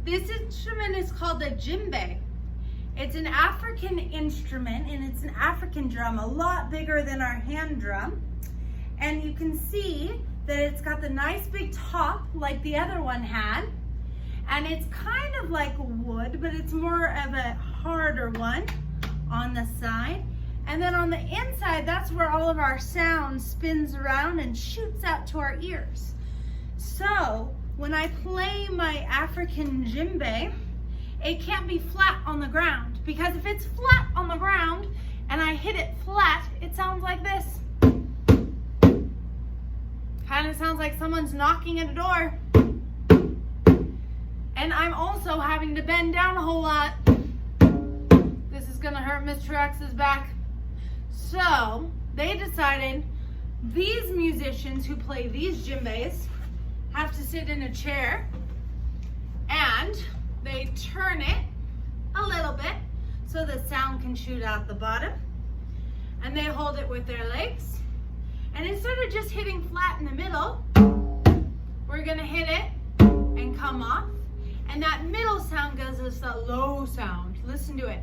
This instrument is called a djembe. It's an African instrument and it's an African drum, a lot bigger than our hand drum. And you can see that it's got the nice big top like the other one had. And it's kind of like wood, but it's more of a harder one on the side. And then on the inside, that's where all of our sound spins around and shoots out to our ears. So when I play my African djembe, it can't be flat on the ground, because if it's flat on the ground and I hit it flat, it sounds like this. Kind of sounds like someone's knocking at a door. And I'm also having to bend down a whole lot. This is gonna hurt Mr. X's back. So they decided these musicians who play these djembes have to sit in a chair, and they turn it a little bit so the sound can shoot out the bottom, and they hold it with their legs. And instead of just hitting flat in the middle, we're gonna hit it and come off. And that middle sound gives us a low sound. Listen to it.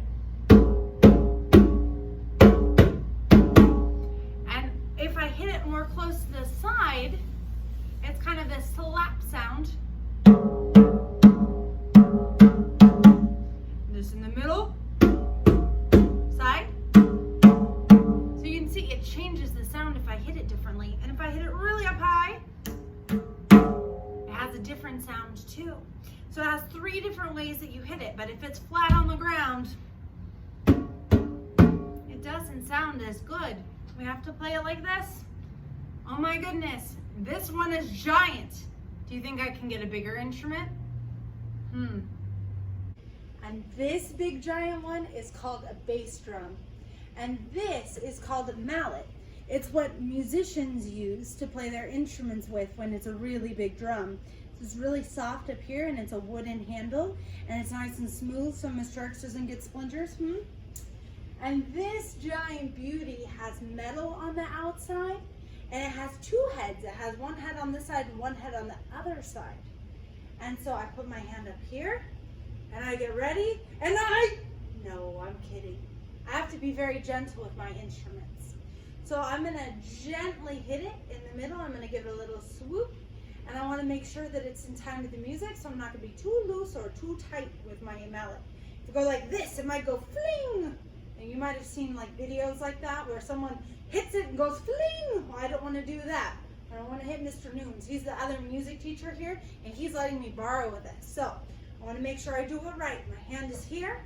And if I hit it more close to the side, it's kind of this slap sound. This in the middle, side. So you can see it changes the sound if I hit it differently. And if I hit it really up high, it has a different sound too. So it has 3 different ways that you hit it, but if it's flat on the ground, it doesn't sound as good. We have to play it like this. Oh my goodness, this one is giant. Do you think I can get a bigger instrument? And this big giant one is called a bass drum. And this is called a mallet. It's what musicians use to play their instruments with when it's a really big drum. It's really soft up here, and it's a wooden handle, and it's nice and smooth so Mr. X doesn't get splinters. And this giant beauty has metal on the outside, and it has 2 heads. It has one head on this side and one head on the other side. And so I put my hand up here, and I get ready, and no, I'm kidding. I have to be very gentle with my instruments. So I'm gonna gently hit it in the middle. I'm gonna give it a little swoop. And I want to make sure that it's in time with the music, so I'm not going to be too loose or too tight with my mallet. If I go like this, it might go fling. And you might have seen like videos like that where someone hits it and goes fling. Well, I don't want to do that. I don't want to hit Mr. Nunes. He's the other music teacher here, and he's letting me borrow with this. So I want to make sure I do it right. My hand is here,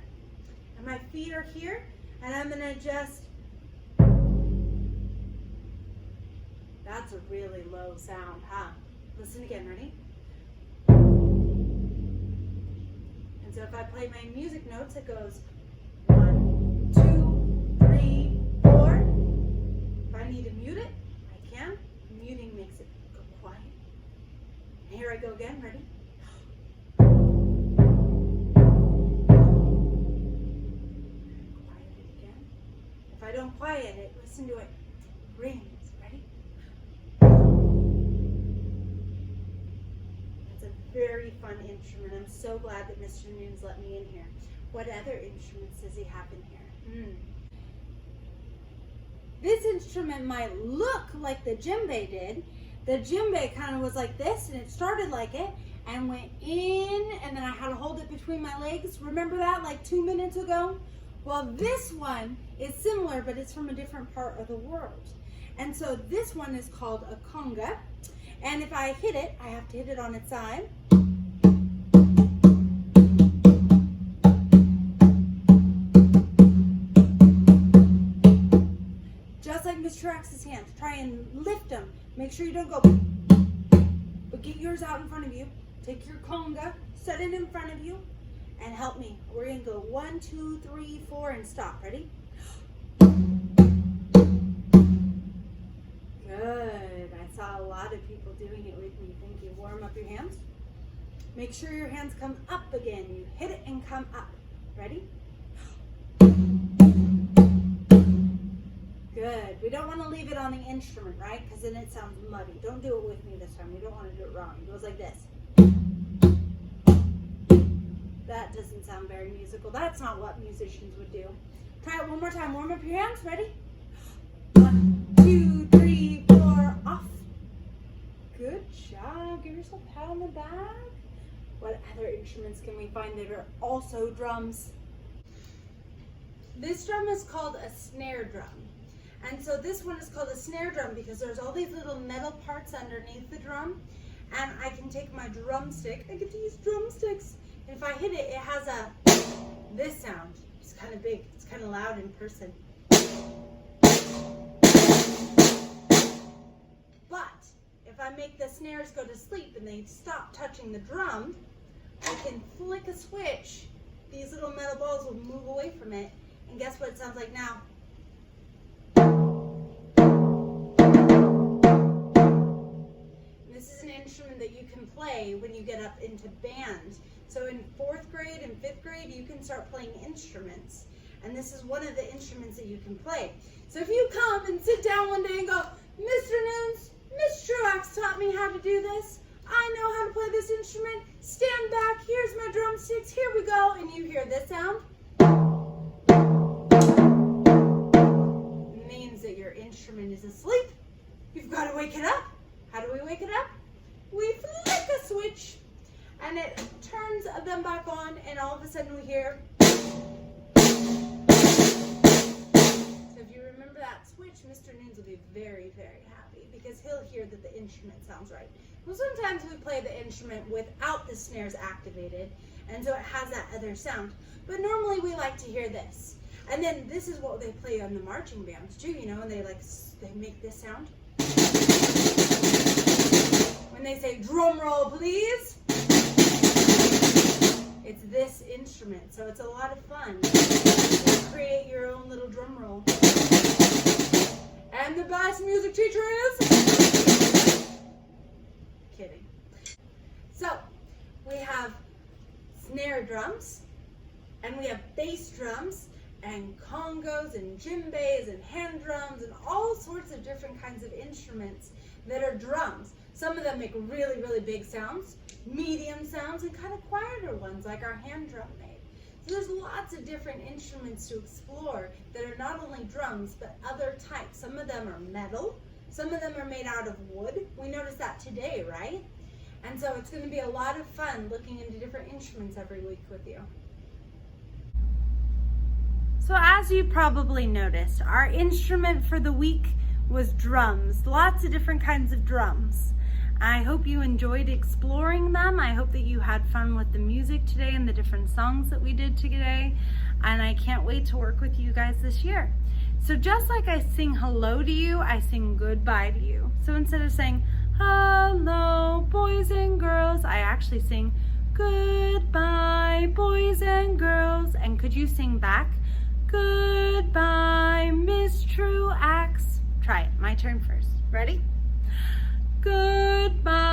and my feet are here, and I'm going to just... That's a really low sound, huh? Listen again, ready? And so if I play my music notes, it goes 1, 2, 3, 4. If I need to mute it, I can. Muting makes it go quiet. And here I go again, ready? Quiet it again. If I don't quiet it, listen to it. Rings. Very fun instrument. I'm so glad that Mr. Nunes let me in here. What other instruments does he have in here? This instrument might look like the djembe did. The djembe kind of was like this, and it started like it, and went in, and then I had to hold it between my legs. Remember that like 2 minutes ago? Well, this one is similar, but it's from a different part of the world. And so this one is called a conga. And if I hit it, I have to hit it on its side. Just like Mr. X's hands. Try and lift them. Make sure you don't go. But get yours out in front of you. Take your conga, set it in front of you, and help me. We're going to go 1, 2, 3, 4, and stop. Ready? Good. I saw a lot of people doing it with me. Thank you. Warm up your hands. Make sure your hands come up again. You hit it and come up. Ready? Good. We don't want to leave it on the instrument, right? Because then it sounds muddy. Don't do it with me this time. We don't want to do it wrong. It goes like this. That doesn't sound very musical. That's not what musicians would do. Try it one more time. Warm up your hands. Ready? 1, 2, 3, 4, off. Good job. Give yourself a pat on the back. What other instruments can we find that are also drums? This drum is called a snare drum. And so this one is called a snare drum because there's all these little metal parts underneath the drum. And I can take my drumstick. I get to use drumsticks. And if I hit it, it has this sound. It's kind of big. It's kind of loud in person. But if I make the snares go to sleep and they stop touching the drum, I can flick a switch. These little metal balls will move away from it. And guess what it sounds like now? This is an instrument that you can play when you get up into band. So in 4th grade and 5th grade, you can start playing instruments. And this is one of the instruments that you can play. So if you come and sit down one day and go, Mr. Nunes, Miss Truax taught me how to do this. I know how to play this instrument. Stand back, here's my drumsticks, here we go. And you hear this sound. It means that your instrument is asleep. You've got to wake it up. How do we wake it up? We flick a switch and it turns them back on, and all of a sudden we hear. So if you remember that switch, Mr. Nunes will be very, very happy because he'll hear that the instrument sounds right. Well, sometimes we play the instrument without the snares activated, and so it has that other sound. But normally we like to hear this. And then this is what they play on the marching bands too, you know, and they make this sound. When they say drum roll please, it's this instrument, so it's a lot of fun. You create your own little drum roll. And the best music teacher is? Kidding. So, we have snare drums, and we have bass drums, and congos, and djembes, and hand drums, and all sorts of different kinds of instruments that are drums. Some of them make really, really big sounds, medium sounds, and kind of quieter ones like our hand drum made. So there's lots of different instruments to explore that are not only drums, but other types. Some of them are metal, some of them are made out of wood. We noticed that today, right? And so it's going to be a lot of fun looking into different instruments every week with you. So as you probably noticed, our instrument for the week was drums, lots of different kinds of drums. I hope you enjoyed exploring them. I hope that you had fun with the music today and the different songs that we did today. And I can't wait to work with you guys this year. So just like I sing hello to you, I sing goodbye to you. So instead of saying, hello, boys and girls, I actually sing goodbye, boys and girls. And could you sing back? Goodbye, Miss Truax. Try it. My turn first. Ready? Goodbye.